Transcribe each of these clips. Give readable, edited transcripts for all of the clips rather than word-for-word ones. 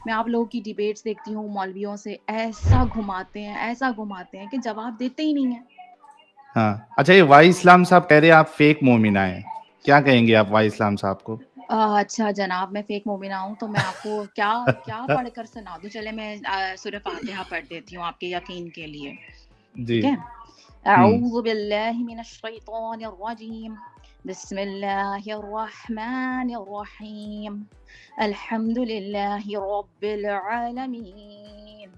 मैं आप लोगों की डिबेट्स देखती हूँ मौलवियों से, ऐसा घुमाते हैं कि जवाब देते ही नहीं है। हाँ, अच्छा, ये वाई इस्लाम साहब कह रहे हैं आप फेक मोमिना हैं, क्या कहेंगे आप वाई इस्लाम साहब को? अच्छा जनाब, मैं फेक मोमिना हूँ तो मैं आपको क्या क्या पढ़कर सुना दूँ? चले मैं सूरह फातिहा पढ़ देती हूँ आपके यकीन के लिए, जी। ठीक है? हम्म। अऊज़ु बिल्लाहि मिनश शैतानिर रजीम, बिस्मिल्लाहिर रहमानिर रहीम, अल्हम्दुलिल्लाहि रब्बिल आलमीन,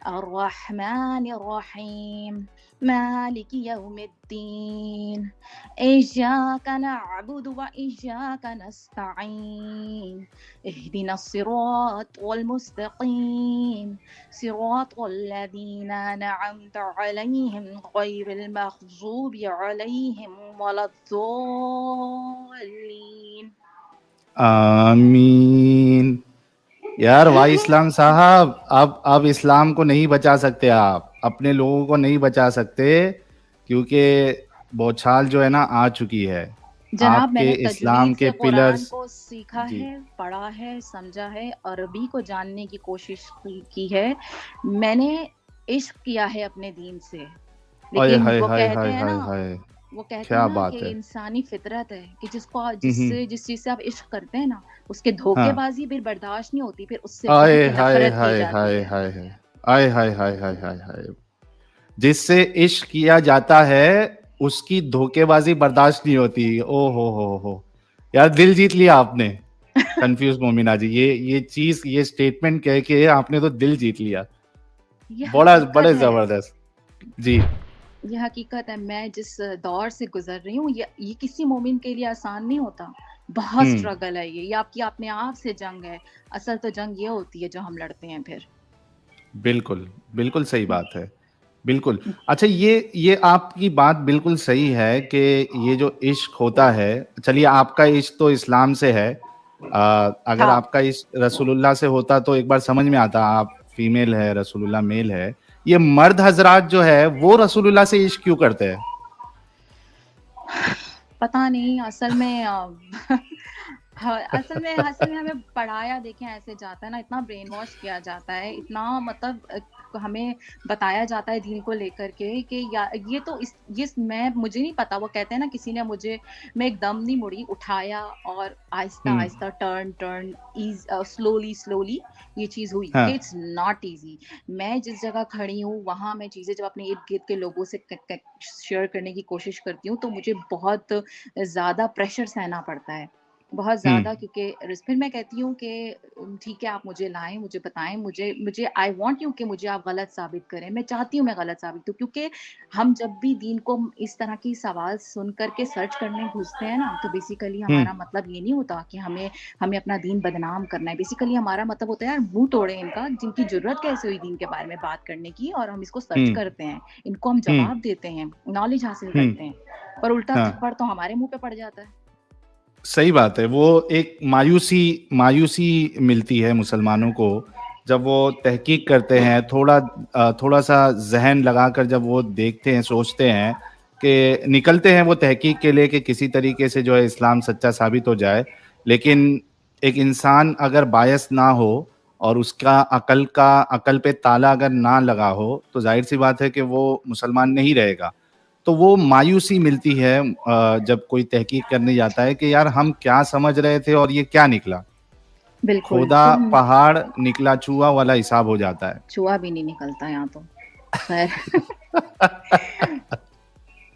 अर्रहमानिर रहीम, मालिकि यौमिद्दीन, इय्याका नअबुदु व इय्याका नस्तईन, इहदिनस सिरातल मुस्तकीम, सिरातल लज़ीना अनअमत अलैहिम गैरिल मग़ज़ूबि अलैहिम वलद्दॉल्लीन। आमीन। यार वाई इस्लाम साहब, अब इस्लाम को नहीं बचा सकते, आप अपने लोगों को नहीं बचा सकते, क्योंकि बौछार जो है ना आ चुकी है। जनाब, आपके मैंने इस्लाम तजवीद के से कुरान पिलर्स। को सीखा जी। है, पढ़ा है, समझा है, अरबी को जानने की कोशिश की है। मैंने इश्क किया है अपने दीन से। हाय लेकिन हाय वो हाय कहते हाय हैं हाय ना, हाय, वो कहते हैं क्या ना कि बात है। इंसानी फितरत है कि हम्म। जिस चीज से आप इश्क करते हैं ना, उसके हाँ। धोखेबाजी फिर बर्दाश्त नहीं होती, फिर उससे हाय बहुत हाय नफरत की हाय जाती हाय है। हाय हाय हाय हाय हाय हाय हाय हाय, जिससे इश्क किया जाता है उसकी धोखेबाजी बर्दाश्त नहीं होती। ओ हो, यार दिल जीत लिया आपने। कंफ्यूज मोमिना जी, ये चीज, ये स्टेटमेंट कह के आपने तो दिल जीत लिया। ये बड़ा बड़े हकीकत है। जबरदस्त। जी। ये हकीकत है। मैं जिस दौर से गुजर रही हूँ, ये किसी मोमिन के लिए आसान नहीं होता। बहुत हम्म। स्ट्रगल है ये आपकी अपने आप से जंग है। असल तो जंग ये होती है जो हम लड़ते हैं फिर। बिल्कुल, बिल्कुल सही बात है। बिल्कुल। अच्छा, ये आपकी बात बिल्कुल सही है कि ये जो इश्क होता है, चलिए आपका इश्क तो इस्लाम से है। अगर हाँ, आपका इश्क रसूलुल्लाह से होता तो एक बार समझ में आता, आप फीमेल है, रसूलुल्लाह मेल है। ये मर्द हजरात जो है वो रसूलुल्लाह से इश्क क्यों करते हैं? पता नहीं असल में हाँ, असल में हमें पढ़ाया देखें ऐसे जाता है ना, इतना ब्रेन वॉश किया जाता है, इतना मतलब हमें बताया जाता है दीन को लेकर के कि ये तो ये मैं मुझे नहीं पता। वो कहते हैं ना, किसी ने मुझे, मैं एकदम नहीं मुड़ी, उठाया और आहिस्ता हम्म। आहिस्ता टर्न टर्न स्लोली स्लोली ये चीज हुई कि हाँ। It's not easy. मैं जिस जगह खड़ी हूँ वहां मैं चीजें जब अपने इर्द गिर्द के लोगों से शेयर करने की कोशिश करती हूँ तो मुझे बहुत ज़्यादा प्रेशर सहना पड़ता है, बहुत ज़्यादा। हम्म। क्योंकि फिर मैं कहती हूँ कि ठीक है, आप मुझे लाएँ, मुझे बताएँ, मुझे मुझे आई वांट यू कि मुझे आप गलत साबित करें। मैं चाहती हूँ मैं गलत साबित हूँ, क्योंकि हम जब भी दीन को इस तरह की सवाल सुन कर के सर्च करने घुसते हैं ना, तो बेसिकली हम्म। हमारा मतलब ये नहीं होता कि हमें हमें अपना दीन बदनाम करना है। बेसिकली हमारा मतलब होता है, यार मुँह तोड़े इनका, जिनकी ज़रूरत कैसे हुई दीन के बारे में बात करने की, और हम इसको सर्च हम्म। करते हैं, इनको हम हम्म। जवाब देते हैं, नॉलेज हासिल हम्म। करते हैं। पर उल्टा हाँ, थप्पड़ तो हमारे मुँह पे पड़ जाता है। सही बात है। वो एक मायूसी मायूसी मिलती है मुसलमानों को जब वो तहकीक करते हैं, थोड़ा सा जहन लगाकर जब वो देखते हैं, सोचते हैं कि निकलते हैं वो तहकीक के लिए कि किसी तरीके से जो है इस्लाम सच्चा साबित हो जाए। लेकिन एक इंसान अगर बायस ना हो और उसका अकल पे ताला अगर ना लगा हो, तो जाहिर सी बात है कि वो मुसलमान नहीं रहेगा। तो वो मायूसी मिलती है जब कोई तहकीक करने जाता है कि यार हम क्या समझ रहे थे और ये क्या निकला। बिल्कुल। खोदा तो पहाड़ निकला चूहा वाला हिसाब हो जाता है। चूहा भी नहीं निकलता यहाँ तो। खैर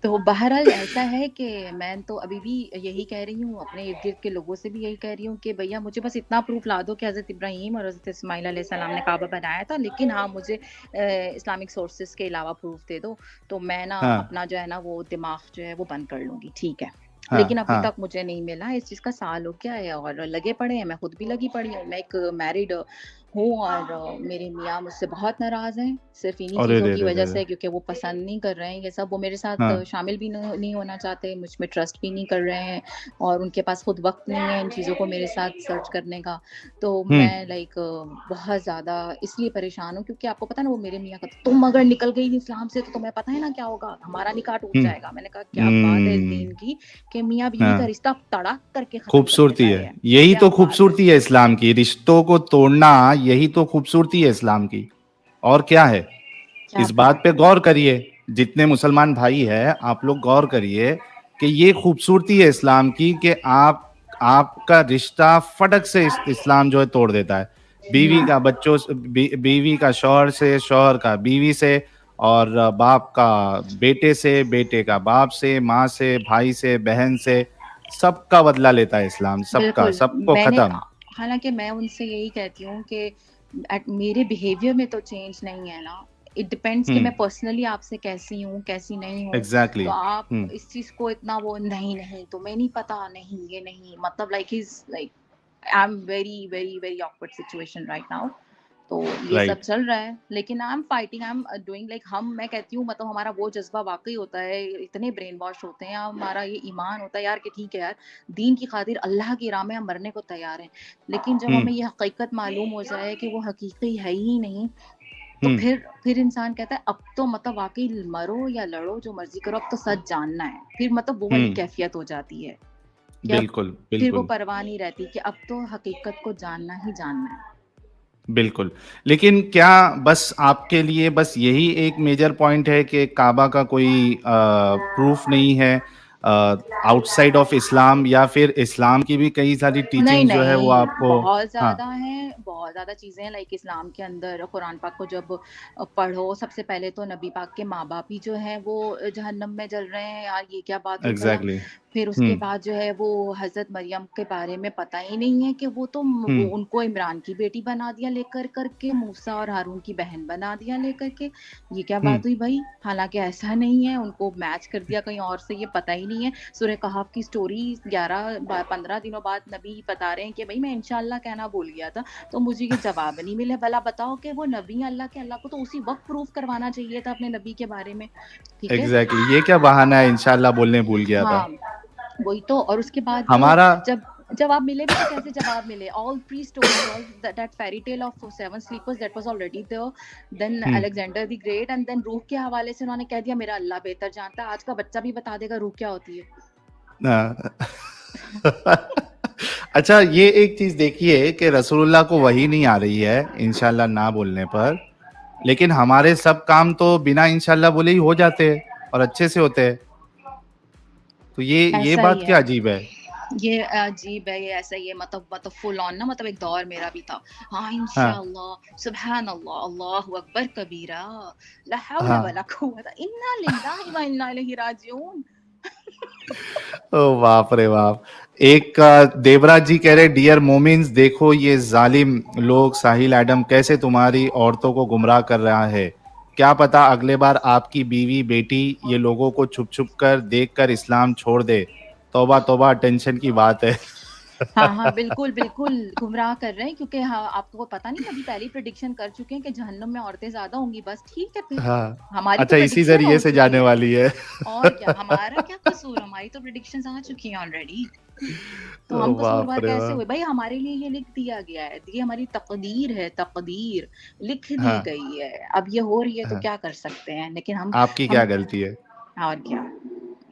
तो बहरहाल ऐसा है कि मैं तो अभी भी यही कह रही हूँ, अपने इर्द गिर्द के लोगों से भी यही कह रही हूँ कि भैया मुझे बस इतना प्रूफ ला दो कि हज़रत इब्राहीम और हज़रत इस्माइल अलैहिस्सलाम ने काबा बनाया था, लेकिन हाँ मुझे इस्लामिक सोर्सेज के अलावा प्रूफ दे दो, तो मैं ना हाँ। अपना जो है ना वो दिमाग जो है वो बंद कर लूँगी, ठीक है। हाँ। लेकिन अभी हाँ। तक मुझे नहीं मिला, इस चीज़ का साल हो गया है और लगे पड़े हैं, मैं खुद भी लगी पड़ी हूँ। मैं एक मैरिड हूँ और मेरे मियाँ मुझसे बहुत नाराज़ हैं, सिर्फ़ इन्हीं अरे चीज़ों रे की रे वजह रे। से, क्योंकि वो पसंद नहीं कर रहे हैं ये सब। वो मेरे साथ हाँ। शामिल भी नहीं होना चाहते, मुझ में ट्रस्ट भी नहीं कर रहे हैं और उनके पास खुद वक़्त नहीं है इन चीज़ों को मेरे साथ सर्च करने का। तो हम्म। मैं बहुत ज़्यादा इसलिए परेशान हूँ, क्योंकि आपको पता है ना, वो मेरे मियाँ कहते, "तुम अगर निकल गई इस्लाम से तो तुम्हें पता है ना क्या होगा? हमारा निकाह टूट हम्म। जाएगा।" मैंने कहा, "क्या बात है इस हम्म। दीन की कि मियाँ बीवी का हाँ, रिश्ता तड़ाक करके ख़त्म कर खूबसूरती देता है, है। यही क्या तो बात है!" खूबसूरती है इस्लाम की, रिश्तों को तोड़ना। यही तो खूबसूरती है इस्लाम की, और क्या है? क्या इस बात बात पे है। गौर करिए, जितने मुसलमान भाई हैं आप लोग गौर करिए कि ये खूबसूरती है इस्लाम की कि आपका रिश्ता फटक से इस्लाम जो है तोड़ देता है। बीवी का बच्चों से, बीवी का शौहर से, शौहर का बीवी से, और बाप का बेटे से, बेटे का बाप से, माँ से, भाई से, बहन से, सबका बदला लेता है इस्लाम, सबका, बिल्कुल, सबको मैंने खत्म। हालाँकि मैं उनसे यही कहती हूँ कि मेरे बिहेवियर में तो चेंज नहीं है ना। इट डिपेंड्स कि मैं हम्म, पर्सनली आपसे कैसी हूँ, कैसी नहीं हूँ। एग्जैक्टली। तो आप हम्म, इस चीज़ को इतना वो नहीं, नहीं तुम्हें नहीं पता, नहीं ये नहीं मतलब like is like I am very, very, very awkward situation right now. तो ये सब राइट। चल रहा है, लेकिन I am fighting, I am doing like मैं कहती हूँ मतलब हमारा वो जज़्बा वाक़ई होता है, इतने ब्रेन वॉश होते हैं, हमारा ये ईमान होता है यार कि ठीक है यार, दीन की खातिर अल्लाह की राह में हम मरने को तैयार हैं। लेकिन जब हम्म, हमें ये हकीकत मालूम हो जाए कि वो हकीकी है ही नहीं, तो हम्म, फिर इंसान कहता है अब तो मतलब वाक़ई मरो या लड़ो जो मर्ज़ी करो, अब तो सच जानना है। फिर मतलब वो वाली हम्म, कैफ़ियत हो जाती है कि अब बिल्कुल, फिर वो बिल्कुल, परवाह नहीं रहती कि अब तो हकीकत को जानना ही जानना है। बिल्कुल। लेकिन क्या बस आपके लिए बस यही एक मेजर पॉइंट है कि काबा का कोई प्रूफ नहीं है आउटसाइड ऑफ इस्लाम, या फिर इस्लाम की भी कई सारी नहीं, टीचिंग्स जो है वो नहीं, आपको? हाँ, बहुत ज़्यादा चीज़ें हैं लाइक इस्लाम के अंदर कुरान पाक को जब पढ़ो, सबसे पहले तो नबी पाक के माँ-बाप ही जो हैं वो जहन्नम में जल रहे हैं, यार ये क्या बात हुई भला? एग्ज़ैक्टली। फिर उसके हुँ, बाद जो है वो हज़रत मरियम के बारे में पता ही नहीं है कि वो तो वो हुँ, उनको इमरान की बेटी बना दिया लेकर कर के, मूसा और हारून की बहन बना दिया लेकर के, ये क्या हुँ, बात हुई भई? हालाँकि ऐसा नहीं है, उनको मैच कर दिया कहीं और से, ये पता ही नहीं है। सूरह कहफ की स्टोरी 15 दिनों बाद नबी बता रहे हैं कि भई मैं इंशाअल्लाह कहना भूल गया था, तो मुझे ये जवाब नहीं मिले। भला बताओ कि वो नबी हैं अल्लाह के, अल्लाह को तो उसी वक़्त प्रूफ करवाना चाहिए था अपने नबी के बारे में, ठीक है? एग्ज़ैक्टली। ये क्या बहाना है, इंशाअल्लाह बोलने भूल गया था। हाँ, वही तो और उसके बाद हमारा जब जवाब मिले भी तो कैसे जवाब मिले? All 3 stories, all that fairy tale of 7 sleepers that was already there, then hmm, Alexander the great and then रूह के हवाले से उन्होंने कह दिया मेरा अल्लाह बेहतर जानता है। आज का बच्चा भी बता देगा रूह क्या होती है। हाँ। अच्छा, ये एक चीज़ देखिए कि रसूलुल्लाह को वही नहीं आ रही है इंशाअल्लाह ना बोलने पर, लेकिन हमारे सब काम तो बिना इंशाअल्लाह बोले ही हो जाते हैं और अच्छे से होते हैं। तो ये ऐसा ही बात है। क्या अजीब है? ये अजीब है, ये ऐसा ही है मतलब फुल ऑन ना मतलब एक दौर मेरा भी था। हाँ, हाँ, इंशाअल्लाह, सुभान अल्लाह, अल्लाहु अकबर कबीरा, ला हौला हाँ। वला कुव्वता इन्ना लिल्लाहि व इन्ना इलैहि राजिऊन। ओह बाप रे बाप! एक देवराज जी कह रहे डियर मोमिन्स, देखो ये जालिम लोग साहिल एडम कैसे तुम्हारी औरतों को गुमराह कर रहा है। क्या पता अगले बार आपकी बीवी बेटी ये लोगों को छुप छुप कर देख कर इस्लाम छोड़ दे। तौबा तौबा, टेंशन की बात है। हाँ, हाँ, बिल्कुल, बिल्कुल गुमराह कर रहे हैं क्योंकि हाँ, आपको पता नहीं नबी पहले ही प्रेडिक्शन कर चुके हैं कि जहन्नम में औरतें ज़्यादा होंगी, बस ठीक है फिर। हाँ, हमारी तो अच्छा इसी प्रेडिक्शन जरिए हो से चुकी जाने है। वाली है। और क्या, हमारा क्या कसूर? हमारी तो प्रेडिक्शंस आ चुकी हैं ऑलरेडी। तो हम ओह बाप कसूरवार रे कैसे हुए? बाप! भाई हमारे लिए ये लिख दिया गया है, ये हमारी तकदीर है, तकदीर लिख दी हाँ, गई है। अब ये हो रही है तो हाँ। क्या कर सकते हैं? लेकिन आपकी क्या हम गलती है? और क्या?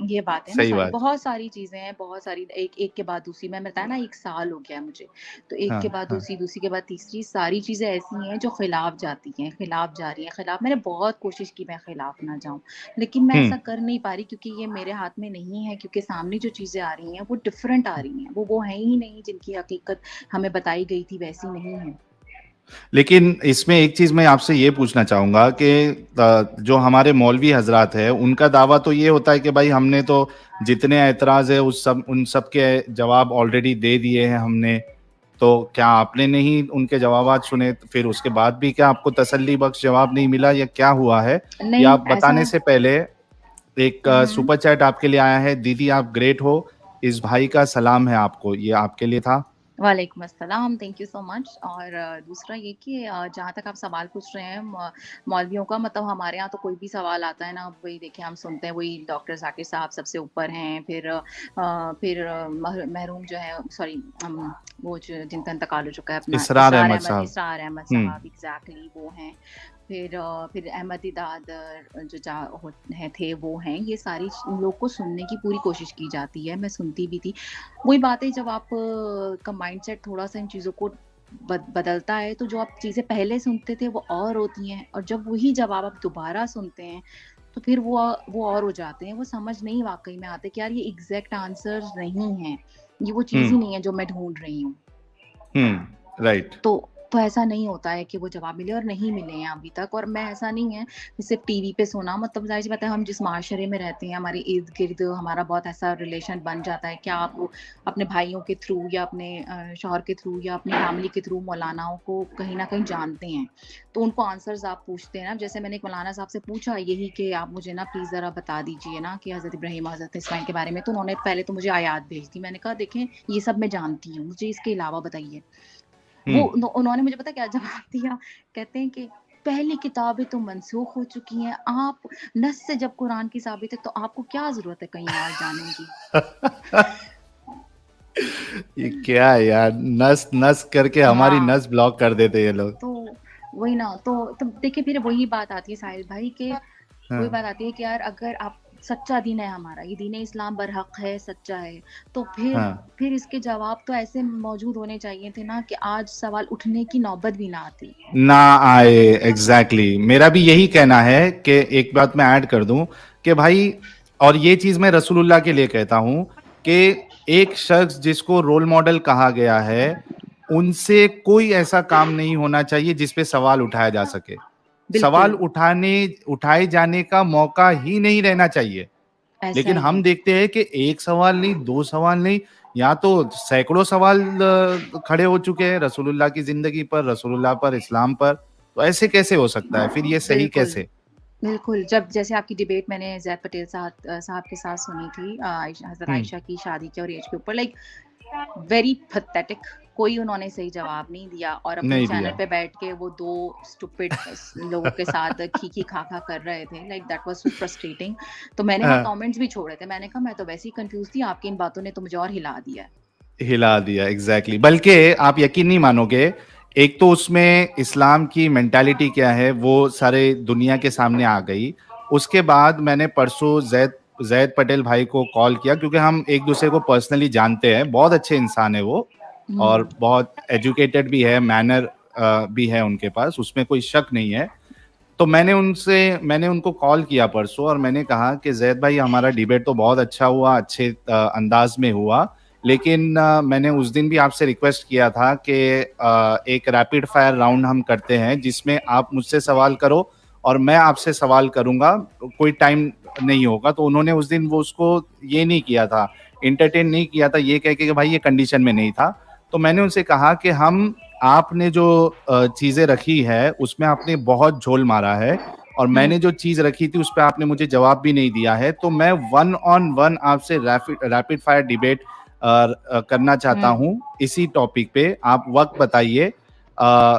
ये बात है ना सही सारी, बात। बहुत सारी चीज़ें हैं, बहुत सारी एक एक के बाद दूसरी, मैंने बताया ना 1 साल हो गया है मुझे। तो एक हाँ, के बाद हाँ। दूसरी, दूसरी के बाद तीसरी, सारी चीज़ें ऐसी हैं जो खिलाफ जाती हैं, खिलाफ जा रही हैं, खिलाफ मैंने बहुत कोशिश की मैं खिलाफ ना जाऊँ, लेकिन मैं हुँ। ऐसा कर नहीं पा रही क्योंकि ये मेरे हाथ में नहीं है क्योंकि सामने जो चीज़ें आ रही हैं वो डिफरेंट आ रही हैं। वो हैं ही नहीं जिनकी हकीकत हमें बताई गई थी वैसी नहीं है। लेकिन इसमें एक चीज़ मैं आपसे ये पूछना चाहूँगा कि जो हमारे मौलवी हज़रात हैं, उनका दावा तो ये होता है कि भाई हमने तो जितने एतराज़ है उन सब के जवाब ऑलरेडी दे दिए हैं हमने। तो क्या आपने नहीं उनके जवाबात सुने? तो फिर उसके बाद भी क्या आपको तसल्ली बख्श जवाब नहीं मिला, या क्या हुआ है? या नहीं आप ऐसा बताने से पहले एक हुँ, हुँ। सुपर चैट आपके लिए आया है, दीदी आप ग्रेट हो, इस भाई का सलाम है आपको, ये आपके लिए था। वालेकुम अस्सलाम, थैंक यू सो मच। और दूसरा ये कि जहाँ तक आप सवाल पूछ रहे हैं मौलवियों का मतलब हमारे यहाँ तो कोई भी सवाल आता है ना, वही देखिए हम सुनते हैं वही डॉक्टर ज़ाकिर साहब सबसे ऊपर हैं, फिर मरहूम जो है सॉरी वो जो जिनका इंतकाल हो चुका है अपना इसरार अहमद साहब। इसरार अहमद हुँ, साहब एग्ज़ैक्टली वो हैं। फिर अहमद दीदार जो थे वो हैं, ये सारी लोग को सुनने की पूरी कोशिश की जाती है, मैं सुनती भी थी। वही बात है जब आप का माइंडसेट थोड़ा-सा इन चीज़ों को बदलता है तो जो आप चीजें पहले सुनते थे वो और होती हैं, और जब वही जवाब आप दोबारा सुनते हैं तो फिर वो और हो जाते हैं, वो समझ नहीं वाकई में आते कि यार ये एग्जैक्ट आंसर नहीं है, ये वो चीज ही हम्म नहीं है जो मैं ढूंढ रही हूँ। राइट। तो ऐसा नहीं होता है कि वो जवाब मिले, और नहीं मिले हैं अभी तक। और मैं ऐसा नहीं है कि सिर्फ टीवी पे सुना, मतलब जाहिर सी बात है हम जिस माशरे में रहते हैं, हमारे इर्द गिर्द हमारा बहुत ऐसा रिलेशन बन जाता है कि आप अपने भाइयों के थ्रू या अपने शौहर के थ्रू या अपनी फैमिली के थ्रू मौलानाओं को कहीं ना कहीं जानते हैं, तो उनको आंसर्स आप पूछते हैं ना। जैसे मैंने एक मौलाना साहब से पूछा यही कि आप मुझे ना प्लीज़ ज़रा बता दीजिए ना कि हज़रत इब्राहीम हज़रत इस्माइल के बारे में, तो उन्होंने पहले तो मुझे आयात भेज दी। मैंने कहा देखें ये सब मैं जानती हूँ, मुझे इसके अलावा बताइए। वो हम्म उन्होंने मुझे पता क्या जवाब दिया, कहते हैं कि पहली किताबें तो मनसूख हो चुकी हैं, आप नस से जब कुरान की साबित है तो आपको क्या जरूरत है कहीं और जाने की। ये क्या है यार, नस नस करके हमारी हाँ, नस ब्लॉक कर देते ये लोग। तो वही ना, तो देखिए फिर वही बात आती है साहिल भाई के, वही हाँ बात आती है कि यार अगर आप सच्चा दीन है हमारा, ये दीन इस्लाम बरहक है, सच्चा है, तो हाँ फिर इसके जवाब तो ऐसे मौजूद होने चाहिए थे ना कि आज सवाल उठने की नौबत भी ना आती। ना आए, एग्जैक्टली exactly। मेरा भी यही कहना है कि एक बात मैं ऐड कर दूं कि भाई, और ये चीज मैं रसूलुल्लाह के लिए कहता हूं कि एक शख्स जिसको रोल मॉडल कहा गया है, उनसे कोई ऐसा काम नहीं होना चाहिए जिसपे सवाल उठाया जा सके। सवाल बिल्कुल उठाए जाने का मौका ही नहीं रहना चाहिए। ऐसा लेकिन ही हम है। देखते हैं कि एक सवाल नहीं, दो सवाल नहीं, या तो सैकड़ों सवाल खड़े हो चुके हैं रसूलुल्लाह की जिंदगी पर, रसूलुल्लाह पर, इस्लाम पर। तो ऐसे कैसे हो सकता है, फिर ये सही बिल्कुल कैसे? बिल्कुल, जब जैसे आपकी डिबेट मैंने ज़ैद पटेल साहब के साथ सुनी थी, हज़रत हम्म आयशा की शादी के और एज के ऊपर, लाइक वेरी पैथेटिक, कोई उन्होंने सही जवाब नहीं दिया, और अपने नहीं चैनल दिया। पे बैठ के वो 2 स्टूपिड लोगों के साथ खी-खी खा-खा कर रहे थे, like that was so frustrating. तो मैंने वहाँ हाँ, कमेंट्स भी छोड़े थे, मैंने कहा मैं तो वैसे ही कन्फ्यूज़ थी, आपकी इन बातों ने तो मुझे और हिला दिया है। हिला दिया, एग्जैक्टली exactly। बल्कि आप यकीन नहीं मानोगे, एक तो उसमें इस्लाम की मेंटालिटी क्या है वो सारे दुनिया के सामने आ गई। उसके बाद मैंने परसों जैद जैद पटेल भाई को कॉल किया, क्योंकि हम एक दूसरे को पर्सनली जानते हैं, बहुत अच्छे इंसान है वो, हुँ, और बहुत एजुकेटेड भी है, मैनर भी है उनके पास, उसमें कोई शक नहीं है। तो मैंने उनको कॉल किया परसों, और मैंने कहा कि जैद भाई, हमारा डिबेट तो बहुत अच्छा हुआ, अच्छे अंदाज में हुआ, लेकिन मैंने उस दिन भी आपसे रिक्वेस्ट किया था कि एक रैपिड फायर राउंड हम करते हैं जिसमें आप मुझसे सवाल करो और मैं आपसे सवाल करूंगा, कोई टाइम नहीं होगा। तो उन्होंने उस दिन वो उसको ये नहीं किया था, इंटरटेन नहीं किया था, ये कह के कि भाई ये कंडीशन में नहीं था। तो मैंने उनसे कहा कि हम, आपने जो चीजें रखी है उसमें आपने बहुत झोल मारा है, और हुँ, मैंने जो चीज रखी थी उस पर आपने मुझे जवाब भी नहीं दिया है, तो मैं वन ऑन वन आपसे रैपिड फायर डिबेट करना चाहता हुँ, हूं इसी टॉपिक पे। आप वक्त बताइए, अ,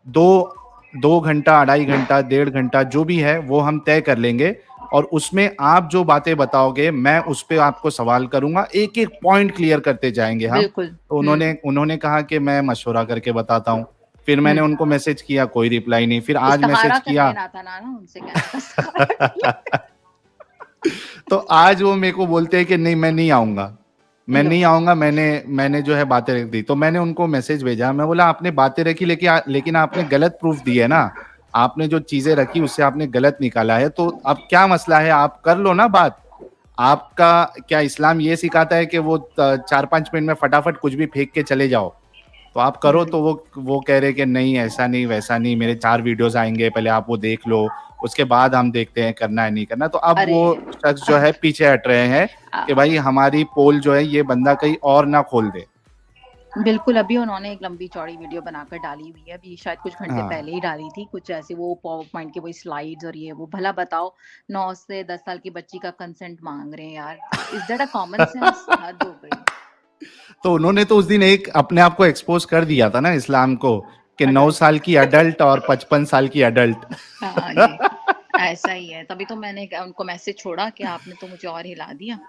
दो 2 घंटा, 2.5 घंटा, 1.5 घंटा, जो भी है वो हम तय कर लेंगे, और उसमें आप जो बातें बताओगे मैं उस पर आपको सवाल करूंगा, एक एक पॉइंट क्लियर करते जाएंगे हम। बिल्कुल, तो हुँ, उन्होंने उन्होंने कहा कि मैं मशवरा करके बताता हूँ। फिर मैंने हुँ। उनको मैसेज किया, कोई रिप्लाई नहीं, फिर आज इस्तिखारा मैसेज कर किया। लेना था ना उनसे, कहना था इस्तिखारा कर ले। तो आज वो मेरे को बोलते हैं कि नहीं, मैं नहीं आऊंगा, मैं लो, नहीं आऊंगा, मैंने मैंने जो है बातें रख दी। तो मैंने उनको मैसेज भेजा, मैं बोला आपने बातें रखी, लेकिन आपने गलत प्रूफ दिए ना, आपने जो चीजें रखी उससे आपने गलत निकाला है, तो अब क्या मसला है, आप कर लो ना बात। आपका क्या इस्लाम ये सिखाता है कि वो 4-5 मिनट में फटाफट कुछ भी फेंक के चले जाओ? तो आप करो। हुँ, तो वो कह रहे कि नहीं, ऐसा नहीं, वैसा नहीं, मेरे 4 वीडियोस आएंगे, पहले आप वो देख लो, उसके बाद हम देखते हैं करना है नहीं करना। तो अब अरे! वो शख्स जो है पीछे हट रहे हैं कि अ, भाई हमारी पोल जो है ये बंदा कहीं और ना खोल दे। बिल्कुल, अभी उन्होंने एक लंबी-चौड़ी वीडियो बनाकर डाली हुई है, अभी शायद कुछ घंटे हाँ, पहले ही डाली थी, कुछ ऐसे वो पावर पॉइंट की वही स्लाइड्स और ये वो। भला बताओ 9 से 10 साल की बच्ची का कंसेंट माँग रहे हैं यार, is that a common sense? हद हो गई। तो उन्होंने तो उस दिन एक अपने आप को एक्सपोज कर दिया था ना इस्लाम को, कि 9 साल अडल्ट। की अडल्ट और 55 साल की अडल्ट। हाँ जी, ऐसा ही है, तभी तो मैंने उनको मैसेज छोड़ा कि आपने तो मुझे और हिला दिया।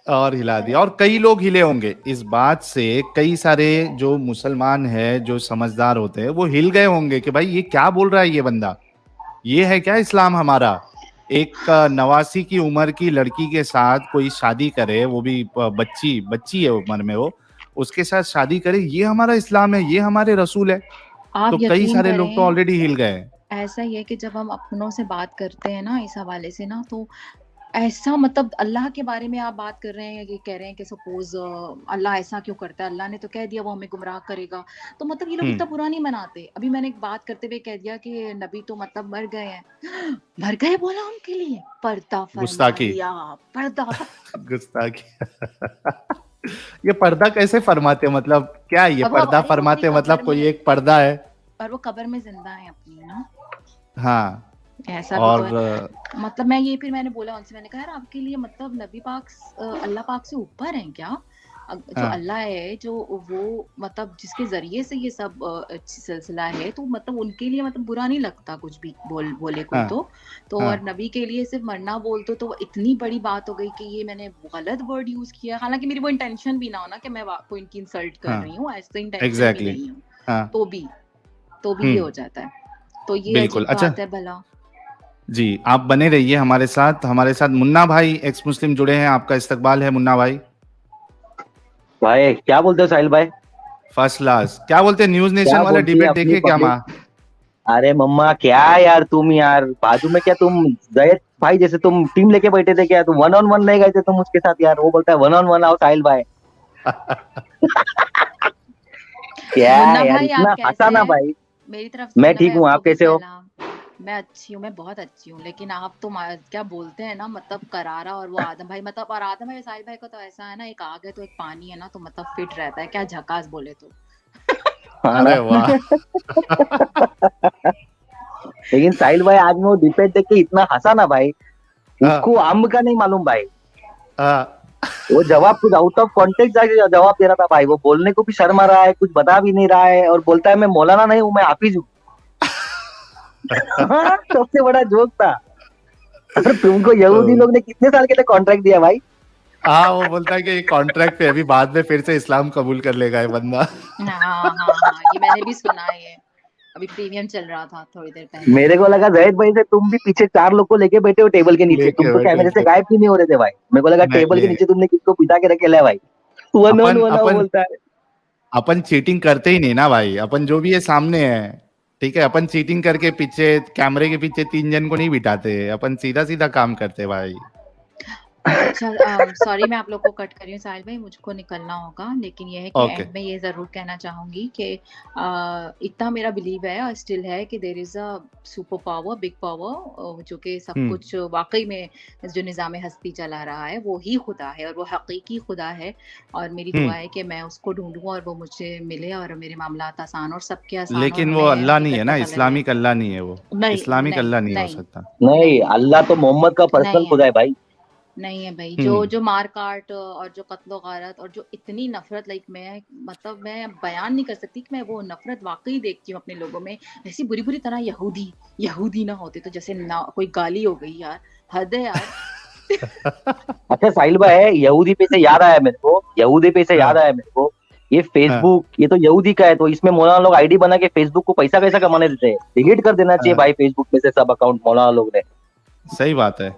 और हिला दिया, और कई लोग हिले होंगे इस बात से, कई सारे जो मुसलमान हैं, जो समझदार होते हैं, वो हिल गए होंगे कि भाई ये क्या बोल रहा है ये बंदा, ये है क्या इस्लाम हमारा? एक 89 की उम्र की लड़की के साथ कोई शादी करे, वो भी बच्ची बच्ची है उम्र में वो, उसके साथ शादी करें, ये हमारा इस्लाम है, ये हमारे रसूल है। आप तो कई यकीन सारे लोग तो करें, ऑलरेडी हिल गए हैं। ऐसा ही है कि जब हम अपनों से बात करते हैं ना इस हवाले से ना, तो ऐसा मतलब अल्लाह के बारे में आप बात कर रहे हैं, ये कह रहे हैं कि सपोज अल्लाह ऐसा क्यों करता है, अल्लाह ने तो कह दिया वो हमें गुमराह करेगा, तो मतलब ये लोग इतना बुरा नहीं मनाते। अभी मैंने एक बात करते हुए कह दिया कि नबी तो मतलब मर गए हैं। मर गए बोला उनके लिए, पर्दा फरमा गुस्ताखी, लिया, पर्दा। गुस्ताखी। ये पर्दा कैसे फरमाते हैं? मतलब क्या है ये अब वो पर्दा अरे वो अपनी फरमाते हैं? मतलब कब्र कोई में, एक पर्दा है? और वो कब्र में जिंदा है अपनी ना, हाँ। ऐसा भी तो है। और मतलब मैं ये, फिर मैंने बोला उनसे, मैंने कहा यार आपके लिए मतलब नबी पाक अल्लाह पाक से ऊपर हैं क्या? जो हाँ, अल्लाह है, जो वो मतलब जिसके जरिए से ये सब सिलसिला है, तो मतलब उनके लिए मतलब बुरा नहीं लगता कुछ भी बोले कोई हाँ, तो हाँ, और नबी के लिए सिर्फ मरना बोल तो वो इतनी बड़ी बात हो गई कि ये मैंने गलत वर्ड यूज किया। हालांकि मेरी वो इंटेंशन भी ना हो ना कि मैं कोई इनकी इंसल्ट कर हाँ, रही हूँ, ऐसी तो इंटेंशन भी एग्जैक्टली। नहीं है। हाँ। तो भी ये हो जाता है, तो ये बिल्कुल। अजीब अच्छा बात है भला। जी, आप बने रहिए हमारे साथ मुन्ना भाई एक्स मुस्लिम जुड़े हैं, आपका इस्तकबाल है मुन्ना भाई। भाई क्या बोलते हो साहिल भाई? First class. क्या बोलते हैं, न्यूज नेशन क्या वाला बोलती है डिबेट अपनी देखे क्या पब्लिक? माँ? अरे मम्मा क्या यार, तुम यार बाजू में क्या तुम जयद भाई जैसे तुम टीम लेके बैठे थे क्या? तुम वन ऑन वन नहीं गए थे तुम उसके साथ यार? वो बोलता है वन ऑन वन आओ साहिल भाई। क्या मुन्ना यार भाई आप इतना हंसा कैसे ना हैं? भाई। मेरी तरफ से मैं मुन्ना ठीक भाई हूँ, आपको आप भी कैसे हो? सलाम। मैं अच्छी हूँ, मैं बहुत अच्छी हूँ, लेकिन आप तो क्या बोलते हैं ना, मतलब करारा, और वो आदम भाई मतलब, और आदम भाई और साहिल भाई को तो ऐसा है ना, एक आग है तो एक पानी है ना, तो मतलब फिट रहता है, क्या झकास बोले तो। हाँ ना। अरे वाह। लेकिन साहिल भाई आज मैं वो डिबेट देख के इतना हंसा ना भाई, हाँ, उसको अम्ब का नहीं मालूम भाई। हाँ। वो जवाब कुछ आउट ऑफ कॉन्टेक्स्ट जाके जवाब दे रहा था भाई, वो बोलने को भी शर्म आ रहा है, कुछ बता भी नहीं रहा है, और बोलता है मैं मौलाना नहीं हूँ, मैं हाफिज हूँ। हाँ, सबसे बड़ा जोक था। और तुमको यहूदी लोग ने कितने साल के लिए कॉन्ट्रैक्ट दिया भाई? हाँ, वो बोलता है कि कॉन्ट्रैक्ट पे अभी बाद में फिर से इस्लाम कबूल कर लेगा ये बंदा। हाँ हाँ हाँ, ये मैंने भी सुना है, ये अभी प्रीमियम चल रहा था थोड़ी देर पहले। मेरे को लगा जैद भाई से तुम भी पीछे 4 लोग को लेके बैठे हो टेबल के नीचे, तुम लेके तो बैठे कैमरे से थे। गायब क्यों नहीं हो रहे थे भाई? मेरे को लगा नहीं टेबल के नहीं, नीचे तुमने किसको पिटा के रखे ले भाई। वन ऑन अपन वन आओ अपन बोलता है। अपन चीटिंग करते ही नहीं ना भाई, अपन जो भी है सामने है। ठीक है, अपन चीटिंग करके पीछे कैमरे के पीछे 3 जन को नहीं बिठाते, अपन सीधा सीधा काम करते भाई। अच्छा, सॉरी मैं आप लोग को कट कर रही हूँ साहिल भाई, मुझको निकलना होगा, लेकिन ये है कि ओके। एंड में ये ज़रूर कहना चाहूँगी कि इतना मेरा बिलीव है और स्टिल है कि there is a super power, big power, जो कि सब हम्म, कुछ वाकई में जो निज़ाम हस्ती चला रहा है वो ही खुदा है, और वो हकीकी खुदा है। और मेरी दुआ हम्म। है कि मैं उसको ढूंढूं और वो मुझे मिले और मेरे मामलात आसान और सबके आसान, और लेकिन वो हमें अल्लाह नहीं है हकीकत ना, पता लगे। इस्लामिक अल्लाह नहीं है वो। नहीं इस्लामिक नहीं अल्लाह नहीं हो नहीं सकता। नहीं, नहीं अल्लाह तो मोहम्मद का पर्सनल नहीं है, खुदा है भाई। नहीं है भाई। जो हम्म। जो मार काट और जो कत्लो गारत और जो इतनी नफरत, लाइक मैं मतलब मैं बयान नहीं कर सकती कि मैं वो नफरत वाकई देखती हूँ अपने लोगों में। ऐसी बुरी बुरी तरह यहूदी यहूदी ना होते तो जैसे ना कोई गाली हो गई यार, हद है यार। अच्छा साहिल भाई, यहूदी पे से याद आया मेरे को, यहूदी पे से याद हाँ, आया मेरे को, ये हाँ, फेसबुक ये तो यहूदी का है, तो इसमें मौलाना लोग आईडी बना के फेसबुक को पैसा कैसा कमाने देते हैं? डिलीट कर देना चाहिए हाँ। भाई फेसबुक में से सब अकाउंट मौलाना लोग ने। सही बात है।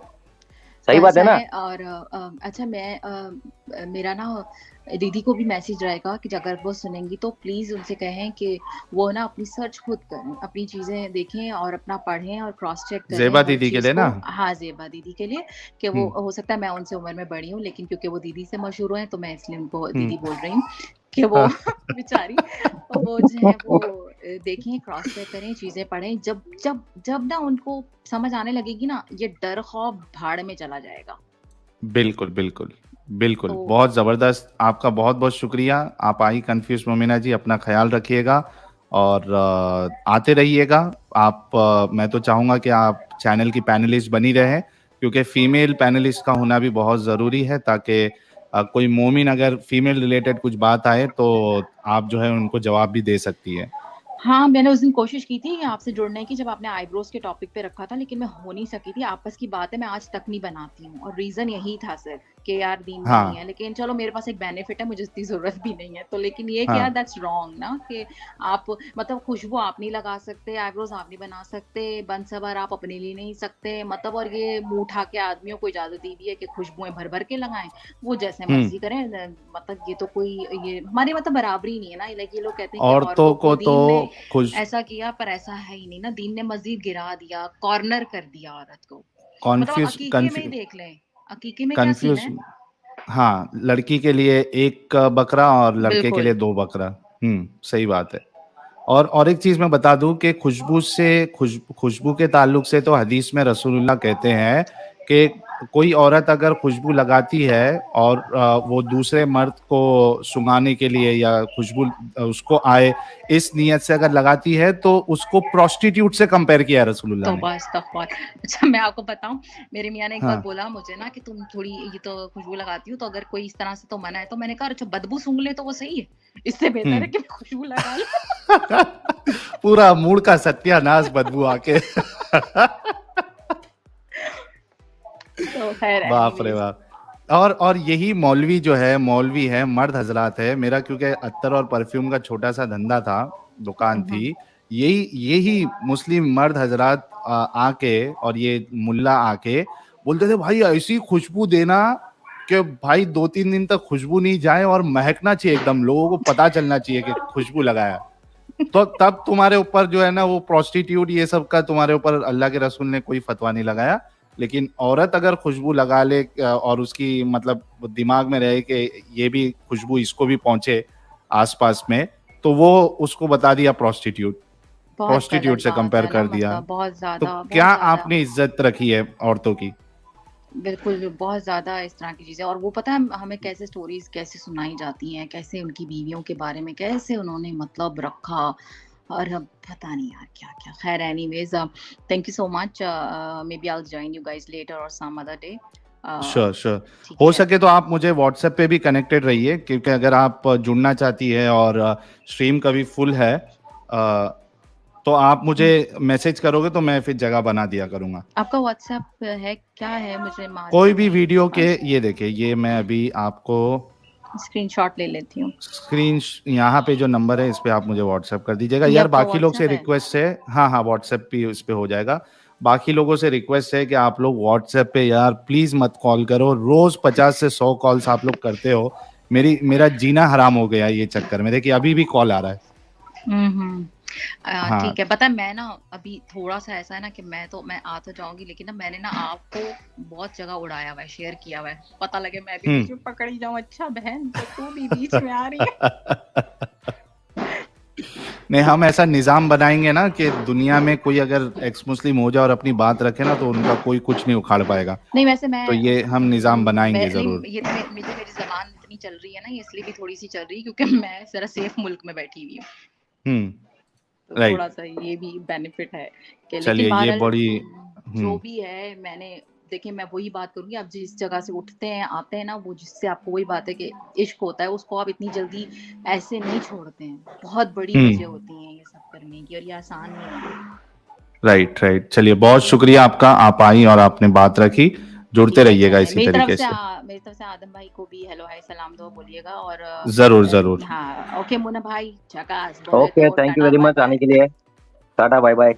सही बात ऐसा है ना? है। और अच्छा, मैं मेरा ना दीदी को भी मैसेज रहेगा कि अगर वो सुनेंगी तो प्लीज उनसे कहें कि वो ना अपनी सर्च खुद करें, अपनी चीजें देखें और अपना पढ़ें और क्रॉस चेक करें जेबा हर दीदी के चीज लिए को। ना। हाँ, जेबा दीदी के लिए, कि वो हम्म, हो सकता है मैं उनसे उम्र में बड़ी हूँ, लेकिन क्योंकि वो दीदी से मशहूर हैं तो मैं इसलिए उनको हम्म। दीदी बोल रही हूँ कि वो हाँ, बेचारी, वो जो है वो देखें, क्रॉस चेक करें, चीजें पढ़ें। जब जब जब ना उनको समझ आने लगेगी ना, ये डर खौफ भाड़ में चला जाएगा। बिल्कुल बिल्कुल बिल्कुल, तो बहुत ज़बरदस्त। आपका बहुत बहुत शुक्रिया। आप आई कंफ्यूज मोमिना जी, अपना ख्याल रखिएगा और आते रहिएगा। आप मैं तो चाहूँगा कि आप चैनल की पैनलिस्ट बनी रहे, क्योंकि फीमेल पैनलिस्ट का होना भी बहुत ज़रूरी है, ताकि कोई मोमिन अगर फीमेल रिलेटेड कुछ बात आए तो आप जो है उनको जवाब भी दे सकती है। हाँ, मैंने उस दिन कोशिश की थी आपसे जुड़ने की, जब आपने आईब्रोज के टॉपिक पे रखा था, लेकिन मैं हो नहीं सकी थी। आपस की बात है, मैं आज तक नहीं बनाती हूँ, और रीजन यही था सिर्फ। कि यार दीन में हाँ नहीं है, लेकिन चलो मेरे पास एक बेनिफिट है, मुझे इतनी जरूरत भी नहीं है, तो लेकिन ये क्या, हाँ दैट्स रॉन्ग ना, कि आप मतलब खुशबू आप नहीं लगा सकते, आईब्रोज आप नहीं बना सकते, बन सबर आप अपने लिए नहीं सकते, मतलब और ये मुंह उठा के आदमियों को इजाजत दी दी है कि खुशबुएं भर भर के लगाएं, वो जैसे मर्जी करें। मतलब ये तो कोई, ये हमारी मतलब बराबरी नहीं है ना। लाइक ये लोग कहते हैं कि औरतों औरतों को को तो दीन ने खुश ऐसा किया, पर ऐसा है ही नहीं ना, दीन ने मस्जिद गिरा दिया, कॉर्नर कर दिया औरत को। मतलब आप कॉन्फ्यूज अकीके में ही देख लें, अकीके में क्या सीन कंफ्यूज। है। हाँ, लड़की के लिए एक बकरा और लड़के के बिल्कुल। लिए 2 बकरा। सही बात है। और एक चीज मैं बता दूं कि खुशबू के ताल्लुक से तो हदीस में रसूलुल्लाह कहते हैं कि कोई औरत अगर खुशबू लगाती है और वो दूसरे मर्द को सुंघाने के लिए या खुशबू उसको आए इस नियत से अगर लगाती है तो उसको प्रोस्टिट्यूट से कंपेयर किया है रसूलुल्लाह ने। तौबा अस्तगफुर। अच्छा मैं आपको बताऊं, मेरे मियाँ ने एक बार हाँ बोला मुझे ना कि तुम थोड़ी ये तो खुशबू लगाती हो, तो अगर कोई इस तरह से तो मना है, तो मैंने कहा अच्छा बदबू सूंघ ले तो वो सही है, इससे बेहतर है कि मैं खुशबू लगा लूं। पूरा मूड का सत्यानाश बदबू आके। तो खैर बाप रे एनीवेज। बाप। और यही मौलवी है, मर्द हजरात है मेरा, क्योंकि अत्तर और परफ्यूम का छोटा सा धंधा था, दुकान थी। यही यही मुस्लिम मर्द हजरात आके और ये मुल्ला आके बोलते थे भाई ऐसी खुशबू देना कि भाई 2-3 दिन तक खुशबू नहीं जाए और महकना चाहिए एकदम, लोगों को पता चलना चाहिए कि खुशबू लगाया। तो तब तुम्हारे ऊपर जो है ना वो प्रोस्टिट्यूट ये सब का तुम्हारे ऊपर अल्लाह के रसूल ने कोई फतवा नहीं लगाया। लेकिन औरत अगर खुशबू लगा ले और उसकी मतलब दिमाग में रहे कि ये भी खुशबू इसको भी पहुंचे आसपास में, तो वो उसको बता दिया प्रोस्टिट्यूट, बहुत प्रोस्टिट्यूट गलत से बात कंपेयर है ना, कर दिया। मतलब बहुत तो ज्यादा क्या बहुत ज्यादा। आपने इज्जत रखी है औरतों की? बिल्कुल बहुत ज्यादा इस तरह की चीजें, और वो पता है हमें कैसे स्टोरीज कैसे सुनाई जाती हैं, कैसे उनकी बीवियों के बारे में कैसे उन्होंने मतलब रखा, और अब पता नहीं यार क्या क्या। खैर anyways, thank you so much, maybe I will join you guys later और some other day. Sure sure. ठीक हो है। सके तो आप मुझे व्हाट्सएप पे भी कनेक्टेड रहिए, क्योंकि अगर आप जुड़ना चाहती है और स्ट्रीम कभी फुल है तो आप मुझे मैसेज करोगे तो मैं फिर जगह बना दिया करूंगा। आपका व्हाट्सएप है क्या है, मुझे कोई मालूम भी नहीं है वीडियो मेरे के, पास। ये देखिए ये मैं अभी आपको स्क्रीनशॉट ले लेती हूँ। स्क्रीन यहाँ पे जो नंबर है इस पे आप मुझे व्हाट्सएप कर दीजिएगा ये यार। आपका बाकी लोग से व्हाट्सएप है। रिक्वेस्ट है, हाँ हाँ व्हाट्सएप भी इस पे हो जाएगा। बाकी लोगों से रिक्वेस्ट है कि आप लोग व्हाट्सएप पे यार प्लीज मत कॉल करो, रोज 50 से 100 कॉल्स आप लोग करते हो, मेरा जीना हराम हो गया ये चक्कर में। देखिए अभी भी कॉल आ रहा है। हम्म। हाँ ठीक है, पता है मैं ना अभी थोड़ा सा ऐसा है ना कि मैं आ तो जाऊंगी, लेकिन ना मैंने ना आपको बहुत जगह उड़ाया हुआ है, शेयर किया हुआ है, पता लगे मैं भी बीच हम्म। में पकड़ी जाऊं। अच्छा बहन तो तू भी बीच में आ रही है। नहीं, हम ऐसा निजाम बनाएंगे ना कि दुनिया में कोई अगर एक्स मुस्लिम हो जाए और अपनी बात रखे ना तो उनका कोई कुछ नहीं उखाड़ पाएगा। नहीं वैसे तो ये हम निजाम बनाएंगे नहीं, जरूर। ये तो मेरी जबान इतनी चल रही है ना, ये इसलिए भी थोड़ी सी चल रही है क्योंकि मैं जरा सेफ मुल्क में बैठी हुई हूँ, तो थोड़ा राइट। सा ये भी बेनिफिट है कि, लेकिन चलिए ये बहरहाल बड़ी जो हम्म भी है, मैंने देखिए मैं वही बात करूंगी, आप जिस जगह से उठते हैं आते हैं ना, वो जिससे आपको वही बात है कि इश्क होता है, उसको आप इतनी जल्दी ऐसे नहीं छोड़ते हैं, बहुत बड़ी वजह हम्म होती है ये सब करने की, और ये आसान नहीं है। Right right. चलिए बहुत शुक्रिया आपका, आप आई और आपने बात रखी। जुड़ते ठीक है, रहिएगा चलें इसी तरीके से। मेरी तरफ से आदम भाई को भी हेलो हाय सलाम दो बोलिएगा, और जरूर जरूर। हाँ ओके मुन्ना भाई झकास, बोले ओके, तो thank you tata very bye much आने बाय। के लिए। Tata bye bye.